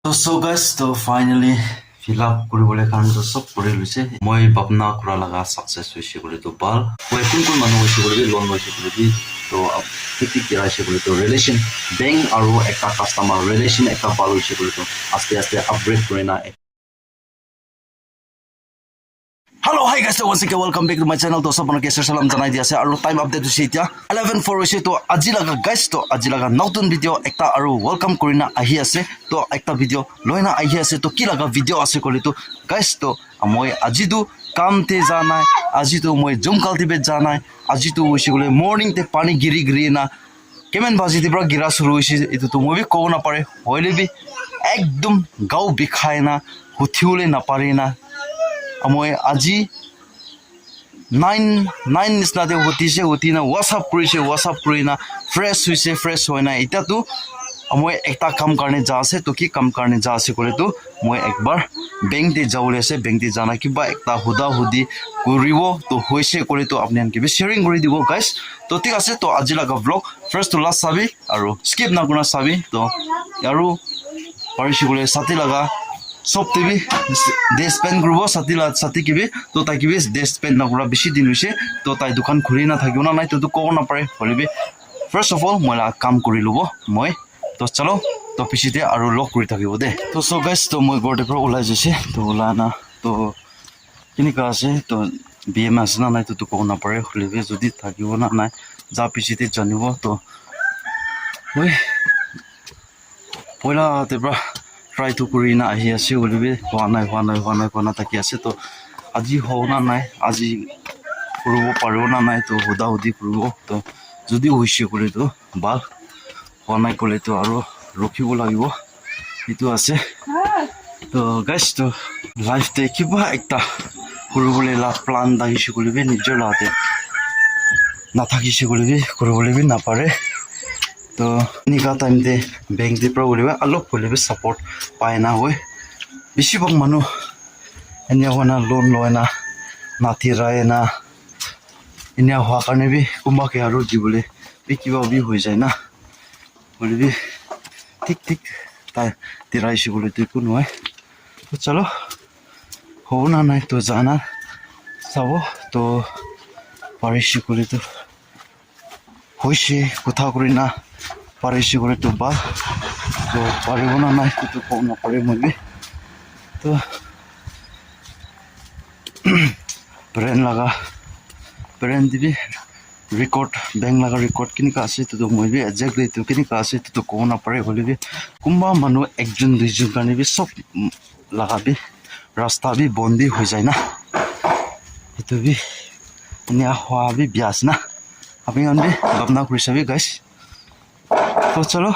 So guys, to finally fill up kuribole khan to sob kuri luise. Moi bapna kura laga success hoise kuri to bal. Koi kun manu hoise kuri loan hoise kuri to ab tik kira hoise kuri to relation bank aru ekta customer relation ekta bal hoise kuri to aste aste upgrade kuri na. Hello, hi guys, once again welcome back to my channel. To sabana ke salam janai dia ase aru time update to setia 11:04 hoise to aji laga guys to aji laga notun video ekta aru welcome kurina ahi ase to ekta video loina ahi ase to ki laga video ase koli to guys to moi aji tu kam te jana aji to moi jumkal tibe jana aji to hoise kole morning te pani giri na kemen baji te pra gira shuru hoise etu to moi bi ko na pare hoile bi ekdom gau bikhai na huthiule na pare na মই আজি 9 নিচনাতে হতি না WhatsApp কৰি না fresh হয় না এতিয়াতো মই একটা কাম কাৰণে যা আছে তো কি কাম কাৰণে যা আছে কৰে তো মই একবাৰ বেংক দে যাবলৈ আছে বেংক দে জানা কিবা একটা হুদি কৰিব তো হৈছে কৰে তো আপুনি আনকি শেয়াৰিং কৰি দিব গাইস তো ঠিক আছে তো আজি লগা ব্লগ ফাৰ্স্ট টু লাষ্ট চাবি আৰু স্কিপ না কৰা চাবি তো আৰু পাৰিছি গলে সাথী লগা সব টিভি ডে স্পেন্ড কৰিব সাথী কিবি তো তাই কিবি ডে স্পেন্ড নকৰা বেছি দিন হৈছে তো তাই দোকান খুলি না থাকিব না নাই তো ক'ব নাপাৰে হলিবি ফাৰ্স্ট অফ অল মই কাম কৰি লব মই তো চলো তো পিছিতে আৰু লগ কৰি থাকিব দে তো সো গাইস তো মই গৰতে পৰা ওলাই যাইছে তো ওলানা তো কিনিকা আছে তো বিএমএস না নাই তো ক'ব নাপাৰে হলিবি যদি থাকিব না নাই যা পিছিতে জানিব তো মই পয়লা তেব্ৰা try to kurina ahi ase olibe hona taki ase to aji hona nai aji kurubo paro na nai to huda hudi kurubo to jodi hoise kore to bal hona kole to aro rokhibo lagibo itu ase to guys to life te kiba ekta kurubole la plan dagise kolibe nijor late na thakise kolibe kurubole bi na pare তো নিকা time দে bank দি পৰা ওলিবা অলপ কলিবে support পায় না হয় বেশিরভাগ মানুষ এনিয়া হনা loan লয় না নাতি রায় না এনিয়া হওয়ার কারণে বি কুম্বাকে আরো দিবলে বি কিবা বি হয়ে যায় না বলিবি ঠিক তাই তিরাইছি বলে তুই কোন হয় তো চলো হবো না নাই তো জানা চাব তো পারিছি করে তো হয়েছে কোথাও করি না পারিছি করে তো বা তো পারিব না নাই তো কম না পারে মইবি তো ব্রেন দিবি রেকর্ড ব্যাংক লাগা রেকর্ড কিনিকা আছে তো মইবি এক্স্যাক্টলি তো কিনিকা আছে তো কম না পারে হলিবি কুম্বা মানুষ একজন দুইজন কারণে বি সব লাগাবি রাস্তা বি বন্দি হয়ে যায় না এতো বি নিয়া হওয়া বি বিয়াস না আপনি আনবি ভাবনা কৰি চাবি গাইস তো চলো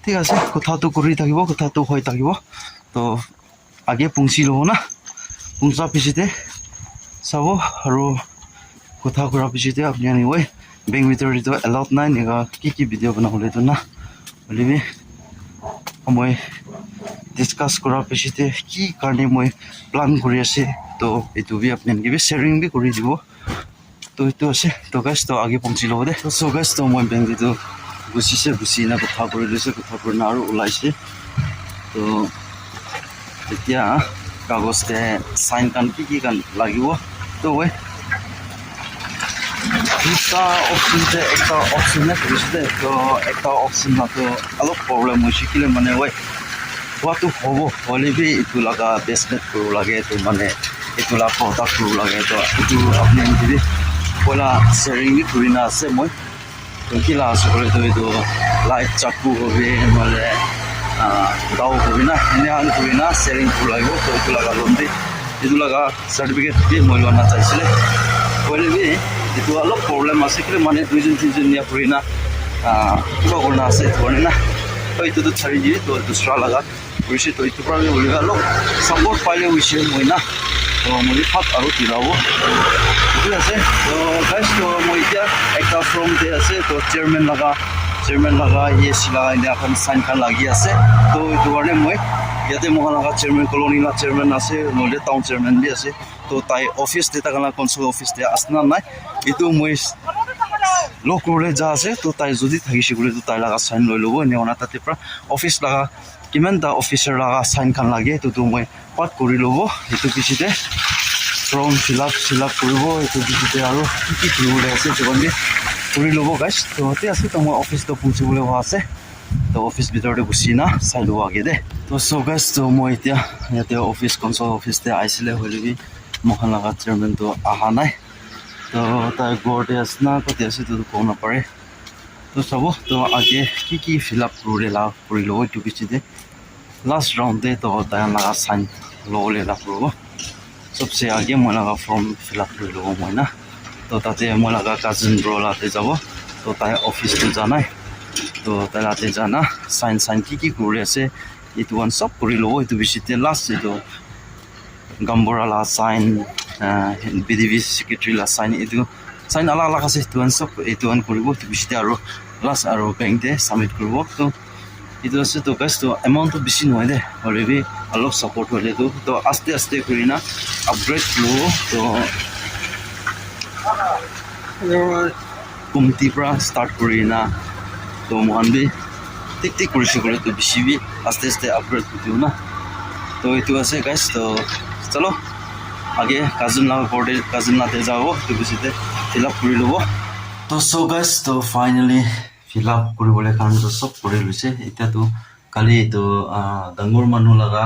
ঠিক আছে কথাটো কৰি থাকিব কথাটো হৈ থাকিব তো আগে পৌঁছি লব না পৌঁছা পিছতে চাব আৰু কথা কৰা পিছতে আপনি আনিব বেংক ভিতৰত তো এলাউড নাই নেগা কি ভিডিঅ' বনাবলৈ তো না বলিবি মই ডিসকাস কৰাৰ পিছতে কি কাৰণে মই প্লান কৰি আছে তো এইটো বি আপনি আনকি শেয়াৰিং বি কৰি দিব তো এইটো আছে তো গাইস তো আগে পৌঁছি লব দে তো গাইস তো মই বেংক দিটো গুছি না কথা কৰি লৈছে কথা কৰি না আৰু ওলাইছে তো এতিয়া কাগজতে সাইন কান কি কান লাগিব তো ওই দুটা অপশনতে একটা অপশনে কৰিছে তো একটা অপশন না তো অলপ প্ৰব্লেম হৈছে কিলে মানে ওই হোৱাটো হ'ব হলিবি এইটো লগা বেসমেন্ট কৰিব লাগে তো মানে এইটো লা প্ৰডাক্ট কৰিব লাগে তো এইটো আপনি যদি পয়লা শেয়ারিং বি করি না আছে মই তো কি লা আছে বলে তো এইটো লাইট চাকু হবে মানে দাও হবে না এনে আন করি না শেয়ারিং কৰিব লাগিব তো এইটো লগা লোন দি এইটো লগা সাৰ্টিফিকেট দি মই লোৱা না চাইছিলে পয়লে বি এইটো অলপ প্ৰব্লেম আছে কি মানে দুইজন তিনজন নিয়া করি না কিবা করনা আছে ধরে না তো এইটো তো ছাড়ি দিয়ে তো দুসরা লগা কৰিছে তো এইটো পৰা বলিবা অলপ সাপোৰ্ট পাইলে হৈছে মই না তো মই ফাট আৰু তিৰাব ঠিক আছে তো গাইস তো মই এতিয়া একটা ফর্ম দে আছে তো চেয়ারম্যান লাগা ইয়েসি লাগা ইনে এখন সাইন কান লাগি আছে তো এইটো কাৰণে মই ইয়াতে মহা লাগা চেয়ারম্যান কলোনি না চেয়ারম্যান আছে নলে টাউন চেয়ারম্যান বি আছে তো তাই অফিস দে তাকানা কনসুল অফিস দে আসনা নাই এইটো মই লগ করলে যা আছে তো তাই যদি থাকিছে বলে তো তাই লাগা সাইন লৈ লব এনে ওনা তাতে পৰা অফিস লাগা কিমান টা অফিচাৰ লগা চাইন খান লাগে তো মই পাত কৰি ল'ব এইটো পিছতে ফৰ্ম ফিল আপ কৰিব এইটো পিছতে আৰু কি কৰিবলৈ আছে এইটো কৰি ল'ব গাইছ তো তাতে আছে তো মই অফিচটো পहुঁচিবলৈ হোৱা আছে তো অফিচ ভিতৰতে গুচি না চাই ল'ব আগে দে তো চ' গাইছ তো মই এতিয়া ইয়াতে অফিচ কনচল অফিচতে আহিছিলে হ'লেবি মহান লগা চেয়াৰমেনটো অহা নাই তো তাই ঘৰতে আছে না ক'তে আছে তো ক'ব নাপাৰে তো চাব তো আগে কি ফিল আপ কৰি ল'ব এইটো পিছতে লাষ্ট ৰাউণ্ডতে তো তাই লগা চাইন ল'বলৈ কৰিব सबसे आगे मैं लगा फॉर्म फिलअप कर लो मैं ना तो ताते मैं लगा कजिन ब्रो लाते যাব तो ताई ऑफिस तो जाना है तो ताई लाते जाना साइन की करे আছে इतु वन सब কৰি লো इतु बिसिते लास्ट इतु गम्बरा ला साइन बीडीवी सेक्रेटरी ला साइन इतु साइन अलग अलग আছে इतु वन सब इतु वन কৰিব इतु बिसिते আৰু लास्ट আৰু बैंक दे सबमिट কৰিব तो इतु আছে तो गाइस तो अमाउंट तो बेसी নহয় দে অলৰেডি অলপ সাপোৰ্ট হলে তো আস্তে আস্তে কৰি না আপগ্ৰেড লো তো কমতি পৰা স্টাৰ্ট কৰি না তো মহান বি ঠিক কৰিছে কৰে তো বেছি বি আস্তে আস্তে আপগ্ৰেড কৰিও না তো এইটো আছে গাইস তো চলো আগে কাজিন লাতে যাব তো বেছিতে ফিল আপ কৰি ল'ব তো সো গাইস তো ফাইনালি ফিল আপ কৰিবলৈ কাৰণে তো সব কৰি লৈছে এতিয়া তো কালি তো ডাঙৰ মানুহ লগা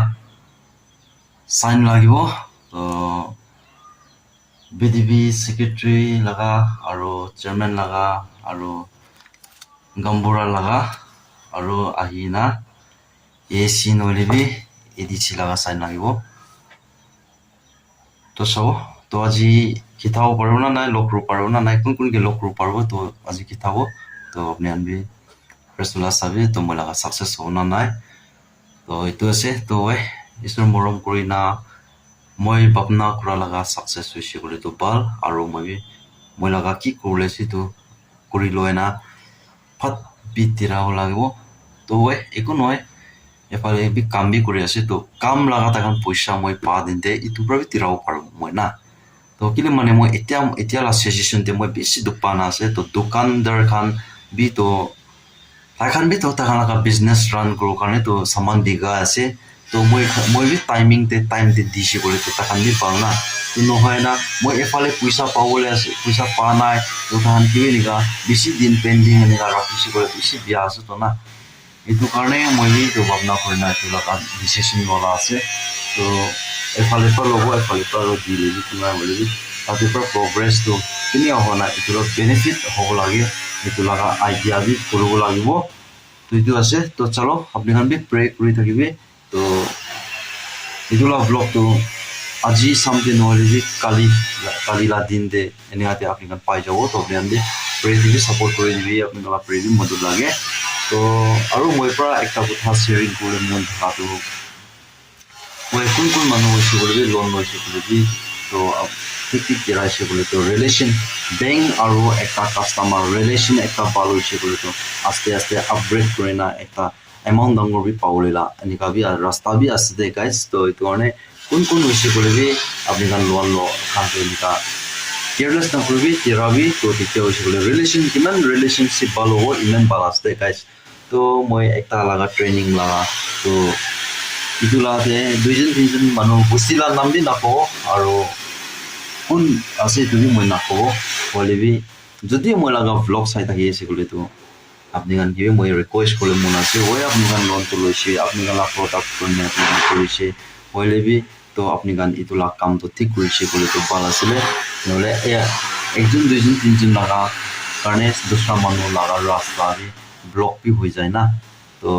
साइन লাগিব তো বিডিবি সেক্ৰেটাৰি লগা আৰু চেয়াৰম্যান লগা আৰু গম্বুৰা লগা আৰু আহিনা এসি নলিবি এডিসি লগা সাইন লাগিব তো সব তো আজি কিতাব পারবো না নাই লক পারবো না নাই কোন কে লক পারবো তো আজি কিতাব তো আপনি আনবি রেসুলা সাবি তো মই লগা সাকসেস হনা নাই তো এটো আছে তো इसर मरम কৰি না মই ভাবনা কৰা লগা সাকসেস হৈছে কৰি তো ভাল আৰু মই লগা কি কৰিলেছি তো কৰি লৈ না ফাট বিতিৰাও লাগিব তো একো নহয় এফালে বি কাম বি কৰি আছে তো কাম লগা তাকান পইচা মই পা দিনতে ইটো পৰা বিতিৰাও পাৰো মই না তো কিলে মানে মই এতিয়া লা সেশন তে মই বেছি দুপা না আছে তো দোকানদাৰ খান বি তো তাকান বি তো তাকান লগা বিজনেস ৰান কৰো কাৰণে তো সামান বিগা আছে তো মই বি টাইম দে দিছে করে তো তাকান বি পাও না তো নহয় না মই এফালে পয়সা পাবলে আছে পয়সা পা নাই তো তাহান কি নিকা বেশি দিন পেন্ডিং নিকা রাখিছে করে বেশি বিয়া আছে তো না এইটো কাৰণে মই বি তো ভাবনা কৰি না তো লগা ডিসিশন বলা আছে তো এফালে পৰা লব এফালে পৰা দিলে তোমাৰ বলি তাতে পৰা প্রগ্রেস তো কিনি হ'ব না এইটো বেনিফিট হ'ব লাগে এইটো লগা আইডিয়া বি কৰিব লাগিব তো এইটো আছে তো চলো আপোনালোক বি প্ৰে কৰি থাকিবি তো ইটোলা ব্লগ তো আজি সামতে নহলে যে কালি লা দিন দে এনে হাতে আপনি কান পাই যাব তো আপনি আনদে প্রে দিবি সাপোর্ট করে দিবি আপনি লগা প্রে দিবি মধুর লাগে তো আৰু মই পৰা একটা কথা শেয়ারিং করে মন থাকাটো মই কোন মানুহ হৈছে বলে লোন লৈছে বলে তো ঠিক কেৰাইছে বলে তো ৰিলেশন ব্যাংক আৰু একটা কাস্টমার রিলেশন একটা ভাল হৈছে বলে তো আস্তে আস্তে আপগ্রেড করে না একটা এমাউন্ট ডাঙৰ বি পাউলেলা এনেকা বি ৰাস্তা বি আছে দে গাইস তো এইটো কাৰণে কোন হৈছে বলে বি আপনি কান লোন লো খান তো এনেকা কেয়ারলেস না করবি তেরাবি তো তেতিয়া হৈছে বলে রিলেশন কিমান রিলেশনশিপ ভাল হ'ব ইমান ভাল আছে গাইস তো মই একটা লাগা ট্রেনিং লাগা তো ইটো লাতে দুইজন তিনজন মানুহ বুজিলা নাম বি নাপাব আৰু কোন আছে তুমি মই নাপাব বলে বি যদি মই লাগা ব্লগ চাই থাকি আছে বলে তো আপনি গান কি মই রিকোয়েস্ট করলে মন আছে আপনি গান লোন তো লইছে আপনি গান প্রোডাক্ট করনে আপনি করেছে হইলে বি তো আপনি গান ইতুলা কাম তো ঠিক করেছে বলে তো ভাল আসলে নহলে একজন দুইজন তিনজন লাগা কারণে দুসরা মানুষ লাগা রাস্তা বি ব্লক বি হয়ে যায় না তো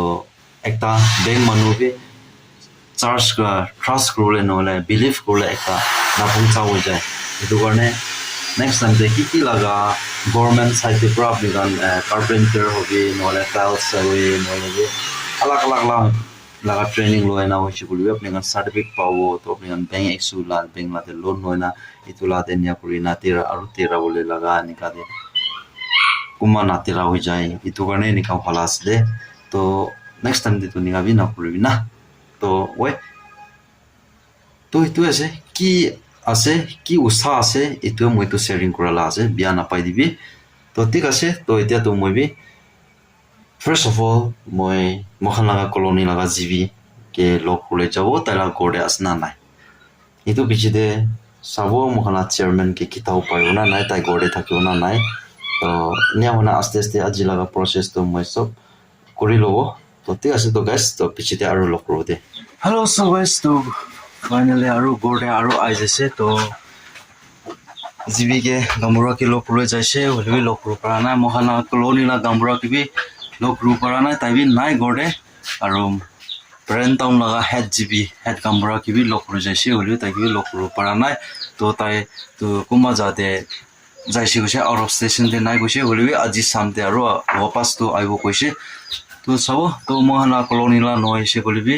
একটা ব্যাংক মানুষ বি চার্জ ট্রাস্ট করলে নহলে বিলিভ করলে একটা নাপঞ্চা হয়ে যায় এটো কারণে নেক্সট টাইম দে কি লাগা গভর্নমেন্ট সাইডে পৰা আপনি গান কার্পেন্টার হবে নহলে টাইলস হবে নহলে अलग লাগা ট্রেনিং লয় না হইছে বলবি আপনি গান সার্টিফিকেট পাবো তো আপনি গান ব্যাংক এক্সু লা ব্যাংক লাতে লোন হয় না ইতুলা দেনিয়া করি না তেরা আৰু তেরা বলে লাগা নিকা দে কুমা না তেরা হই যায় ইতু কারণে নিকা ভালো আছে তো নেক্সট টাইম দে তো নিকাবি না করবি না তো তো ইতু আছে কি আছে কি উৎসাহ আছে এইটো মইতো শেয়ারিং কৰালা আছে বিয়া নাপাই দিবি তো ঠিক আছে তো এতিয়া তো মই B First of all, moi mohan laga colony laga jibi ke lok kule jabo taila gorde asna nai. Itu bichide sabo mohan chairman ke kitao payo na nai tai gorde thakyo na nai. To nia hona aste aste aji laga process to moi sob kori lobo. To ঠিক আছে তো guys তো bichide aru lok ro de. Hello so guys to finally aru gorde aru aise to jibi ke gamura ke lok ro jaise holbi lok ro para na mohan colony la gamura ke bi lok ro para na tai bi nai gorde aru brand town laga head jibi head gamura ke bi lok ro jaise holbi tai bi lok ro para nai to tai to kuma jate jaise gose out of station de nai gose holbi aji samte aru wapas to aibo koise to sabo to mohan colony la noise holbi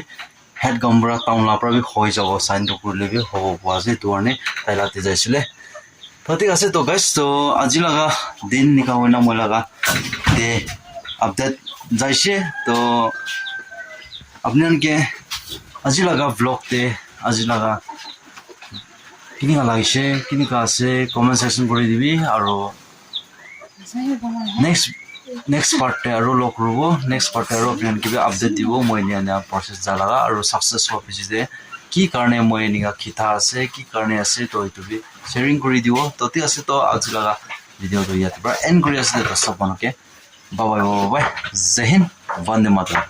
head gamura town la pra bi hoi jabo sign to kurle bi hobo paase to ane tai late jaisile তো ঠিক আছে তো guys তো আজি লাগা দিন নিকা হইনা মই লাগা তে আপডেট যাইছে তো আপনানকে আজি লাগা ব্লগ তে আজি লাগা কিনিকা লাগিছে কিনিকা আছে কমেন্ট সেকশন কৰি দিবি আৰু নেক্সট পাৰ্টে আৰু লক ৰব নেক্সট পাৰ্টে আৰু আপনানকে আপডেট দিব মই নিয়া প্ৰসেস যা লাগা আৰু সাকসেস হোৱা কি কাৰণে মই নিকা খিতা আছে কি কাৰণে আছে তো এইটো বি শেয়াৰিং কৰি দিব তো ঠিক আছে তো আজি লাগা ভিডিও তো ইয়াতে পৰা এন্ড কৰি আছে তো সব মানুকে বাই বাই জয় হিন্দ বন্দে মাতৰম